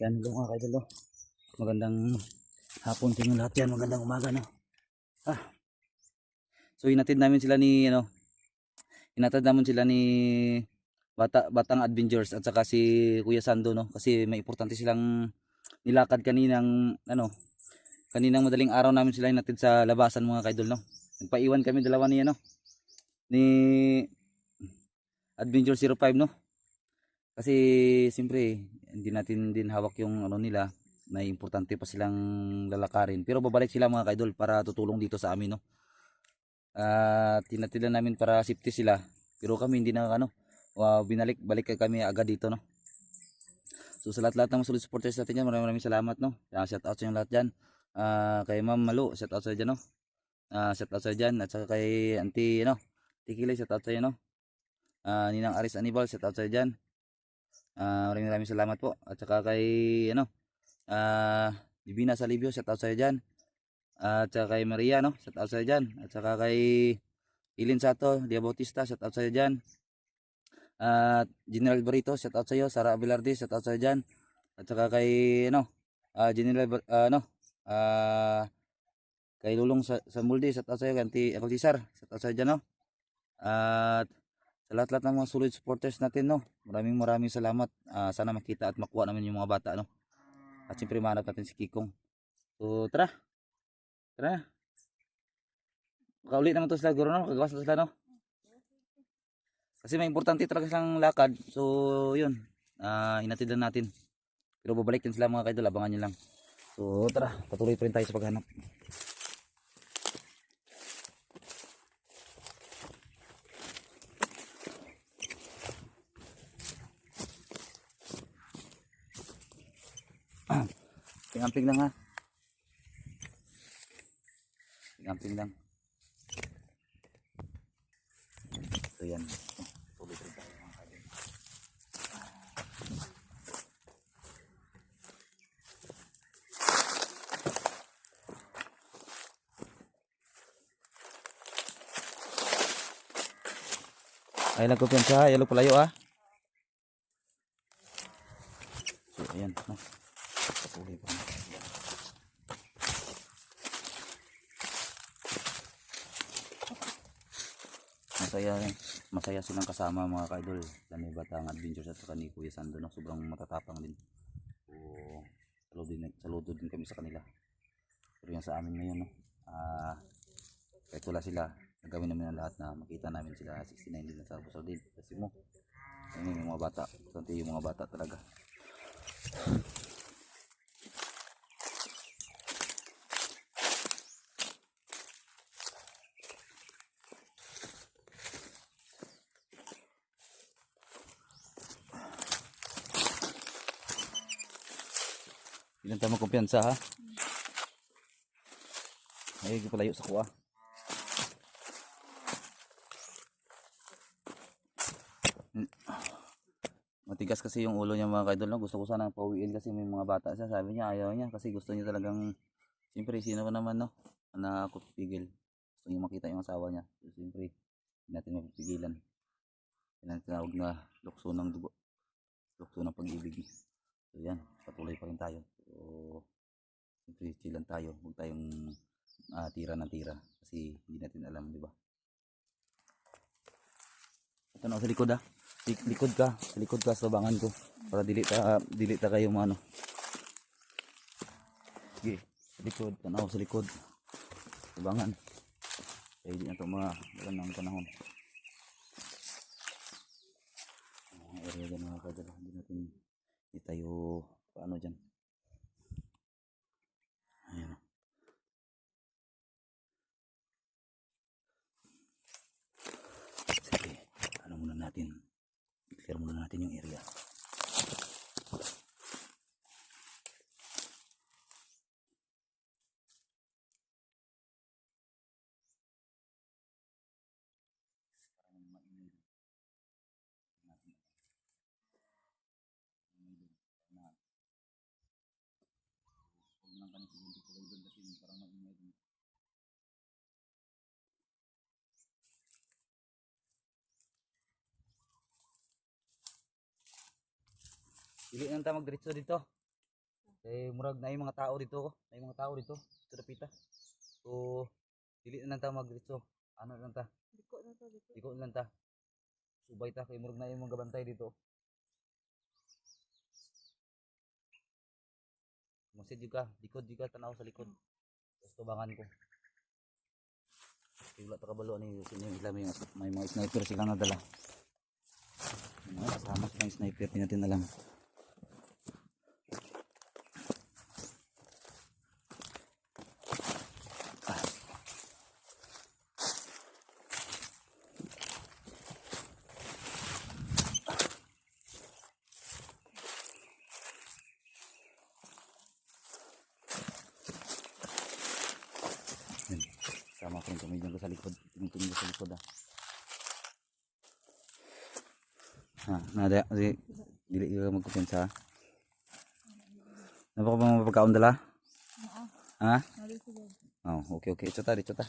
Yan, hello mga kaidol. Magandang hapon sa inyo lahat yan. Magandang umaga, no? So hinatid namin sila ni, hinatid namin sila ni Batang Adventures at saka si Kuya Sando, no? Kasi may importante silang nilakad kaninang madaling araw namin sila hinatid sa labasan mga kaidol, no? Nagpaiwan kami dalawa ni, ni Adventure 05, no? Kasi siyempre hindi natin din hawak yung nila, may importante pa silang lalakarin. Pero babalik sila mga kaidol para tutulong dito sa amin, no. Tinatilan namin para safety sila. Pero kami hindi na balik kami agad dito, no. So sa lahat-lahat ng solid supporters natin dyan, maraming salamat, no. Shout out sa inyo lahat dyan. Kay Ma'am Malu, shout out sa dyan, no. Shout out sa dyan. At saka kay Auntie, Tikilay, shout out sa inyo, no. Ninang Aris Anibal, shout out sa dyan. Maraming salamat po. At saka kay Divina Salibio, shout out sa dyan. At saka kay Maria, no, shout out sa dyan. At saka kay Ilin Sato Dia Bautista, shout out sa dyan. At General Barito, shout out sa iyo. Sara Abelarde, shout out sa dyan. At saka kay General kay Lulong Samuldi, shout out sa iyo. Ganti Akaltisar, shout out sa dyan, no. At sa lahat-lahat ng mga solid supporters natin, no, maraming salamat. Sana makita at makuha namin yung mga bata, no. At siyempre mahanap natin si Kikong. So tara na. Makauli naman to sila guro, no. Kagawas na sila, no. Kasi may importante talaga silang lakad. So yun, hinatid lang natin. Pero babalik din sila mga kaidol, abangan nyo lang. So tara, patuloy pa rin tayo sa paghanap. Pingamping lang, ha. Pingamping lang. So yan. Tuloy pa rin tayo mga kaidol. Ay lang ko piyansa, yalo palayo, ha. So ayan, no. Patuloy pa rin. Masaya silang kasama mga kaidol. Ni Batang Adventures at saka ni Kuya Sando, no. Sobrang matatapang din. So saludo din kami sa kanila. Pero yung sa amin ngayon, no, kahit wala sila, nagawin namin ang lahat na makita namin sila 69 din sa Puso din. Kasi mo, ayun yung mga bata. Kunti yung mga bata talaga. Hindi tayo magkumpiyansa, ha. Ay, palayo sa kuha. Matigas kasi yung ulo niya mga kaidol, no? Gusto ko sana pauwiin kasi may mga bata siya. Sabi niya ayaw niya kasi gusto niya talagang, siyempre sino ko naman, no, na ako pipigil. Gusto niya makita yung asawa niya. So, siyempre hindi natin mapipigilan. Yan ang tinawag na lukso ng dugo, lukso ng pag-ibig. So yan, patuloy pa rin tayo. So siyempre chillan tayo, huwag tayong tira ng tira kasi hindi natin alam, di ba? Ito na sa likod, ha. Sa likod ka sa bangan ko para dili ta kayo ano. Sige, sa likod, tanaw sa likod. Sa bangan. Kaya hindi na ito mga magandang panahon. Area dyan mga kadala, hindi tayo paano dyan. Ayan. Sige, ano muna natin, clear muna natin yung area. Dili nang ta magdiretso dito. Kay murag na yung mga tao dito, na yung mga tao dito, sa dapita. So dili na lang ta magdiretso. Ano lang ta? Diko na to, diko. Diko lang ta. Subay ta kay murag na yung mga gabantay dito. Masid jud ka, likod jud ka tanaw sa likod. Gusto bangan ko. Kay wala ta kabalo ni sino ila may mga sniper sila nadala. May mga kasama silang sniper, di natin alam. Yan. Sama ko rin tumigil ko sa likod. Tumigil ko sa likod ah. Ha, nada, dili ka magkupensa. Napa ka bang mapagkaon dala? Oo. Ha? Nari ko dyan. Oh, okay, okay. Ito ta, dito ta.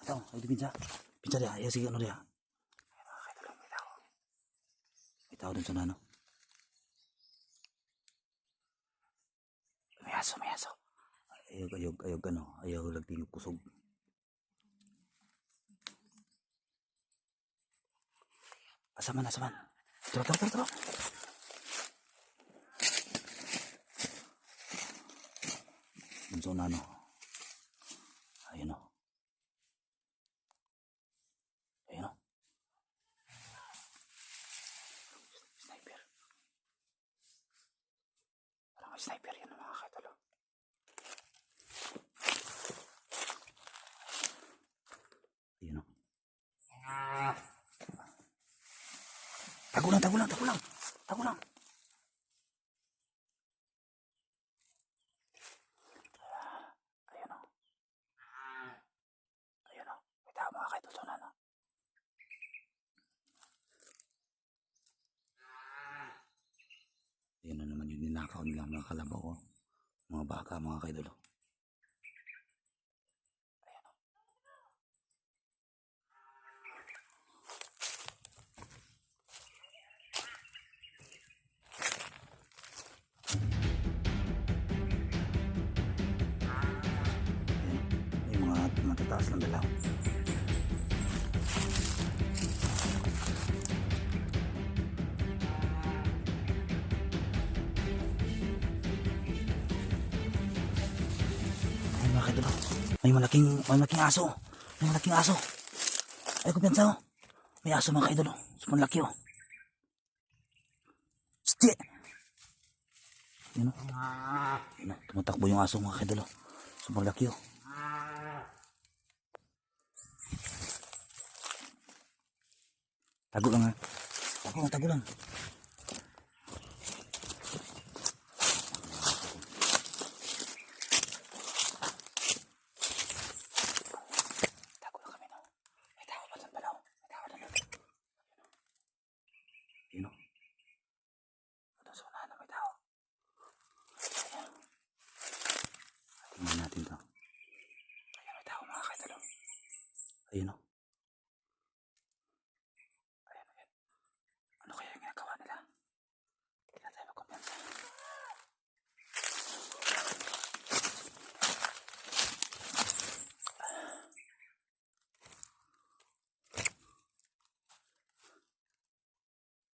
Ito, ito pinsa. Pinsa dia, ya sige ano dia. May tao dun sa nano. May aso, may aso. Ayog, ano, ayaw lagting kusog. Asaman, asaman. Tara. Dun sa nano. Ayun o. Ayun o. Sniper. Parang may sniper yan mga katalo. Ayun o. Tago lang. Ayun o. Ayun o. May tao mga kaidol sa nano. Ayun na naman yung ninakaw nila mga kalabaw o. Mga baka mga kaidol o. May mga matataas lang dalaw. Ay mga kaidol, may malaking aso. May malaking aso. Ay kumpiyansa oh. May aso mga kaidol. Sobrang laki oh. Sti! Yun oh. Yun oh. Tumatakbo yung aso mga kaidol oh. Sobrang laki oh. Tago lang ha. Tago lang. Tago lang kami no. May tao pa sa balaw. May tao doon. Yun oh. Doon sa unahan na may tao. Ayan. Tingnan natin to. Ayan may tao mga kaidol oh. Ayun oh. Ano kaya yung ginagawa nila? Hindi na tayo magkumpiyansa.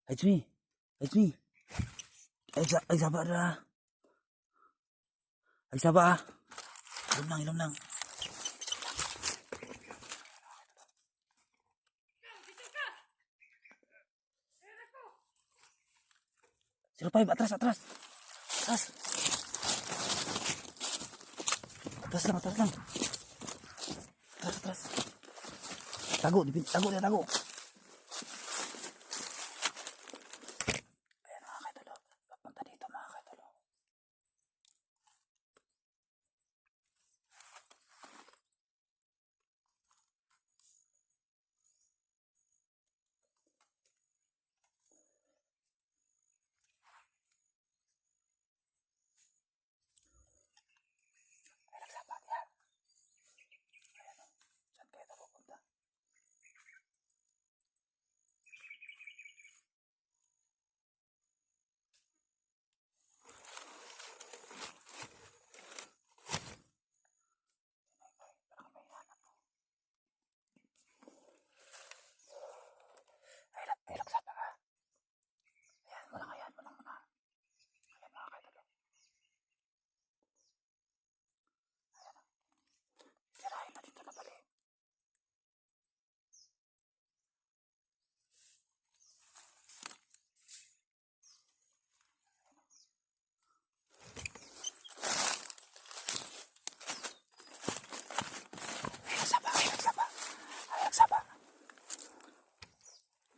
It's me. Ay saba na. Ay saba ah. Ilom lang. Zero five, atras. Atras lang. Atras. Tago dia. Ayan mga kaidol. Papunta dito mga kaidol.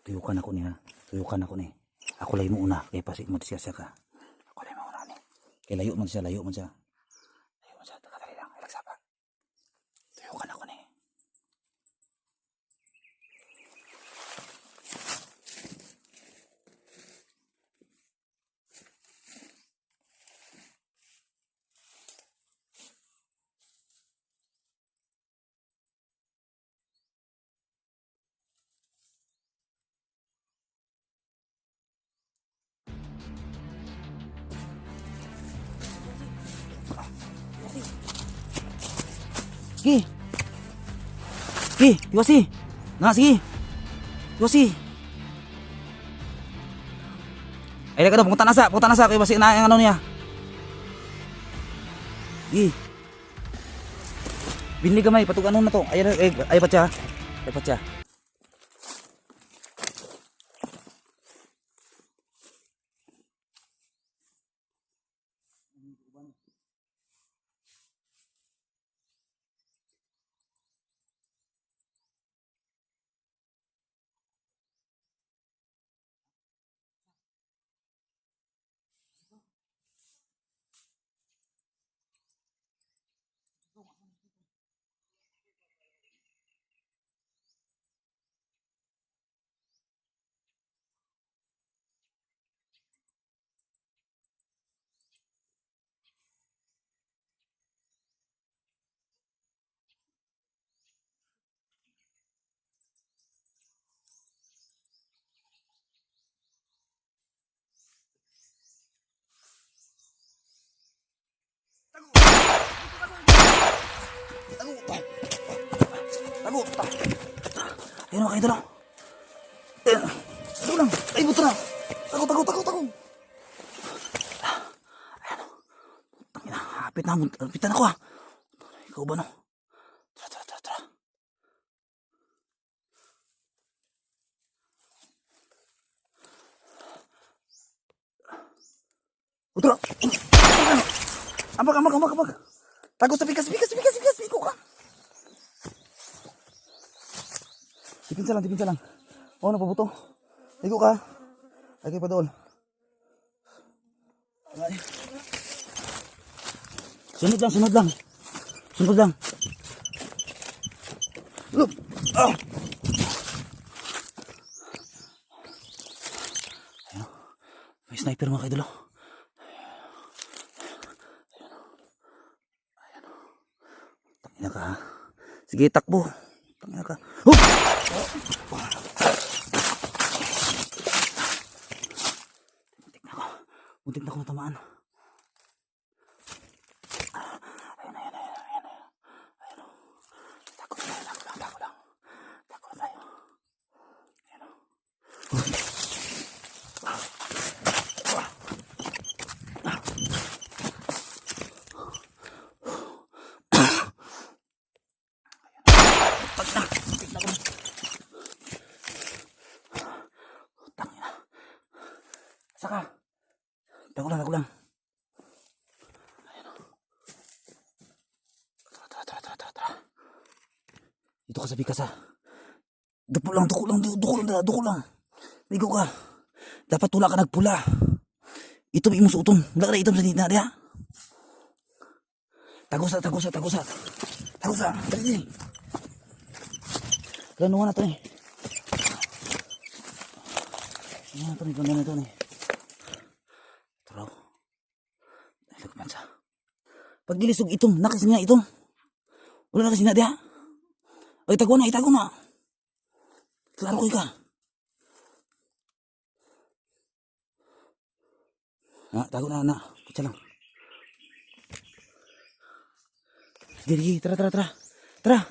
Tuyukan ako niya. Tuyukan ako ni. Ako lay mo una. Kaya pasig mo siya ka. Ako lay mo una ni. Kaya layo man siya. Layo man siya. Layo man siya. Takatali lang. Ilagsa pa. Tuyukan ako ni. Sige. Sige, iwasi. Nga, sige. Iwasi. Ay, ka daw, punta nasa. Punta nasa. Kaya basi na yung ano niya. Sige. Binli gamay. Patug ano na to. Ay, pa siya. Ay, pa siya. Tago. Ayun o, kayo doon. Tago lang. Ay, buto na. Tago. Ayan o. Tangina, hapit na. Hapitan ako ha. Ikaw ba no? Tara. Buto na. Ambag. Tago sa pikas. Ikaw ka. Dipinsa lang. Oh, napabuto. Ikaw ka. Ay, kay Padol. Sunod lang. Look. Ah. Ayun. May sniper mga kaidolo. Tangina ka ha. Sige, takbo. Tangina ka. Muntik na ako natamaan. Ayun. Takbo lang. Takbo tayo. Ayun. Tangina. Saka. Tago lang. Ayun. Tara. Dito ka sa bikas ha. Duko lang. Ligo ka. Dapat tula ka nagpula. Itom imong suuton. Wala ka na itom sa dina diha. Tagusa. Dali. Ganuhan na to eh. Ganuhan na to eh. Taraw. Ay, man sa. Pag dilisog itom, nakasi niya itom. Wala na kasi na diha. Ay, itago na. Klaro ko ka. Tago na. Kutsa lang. Sige, tara.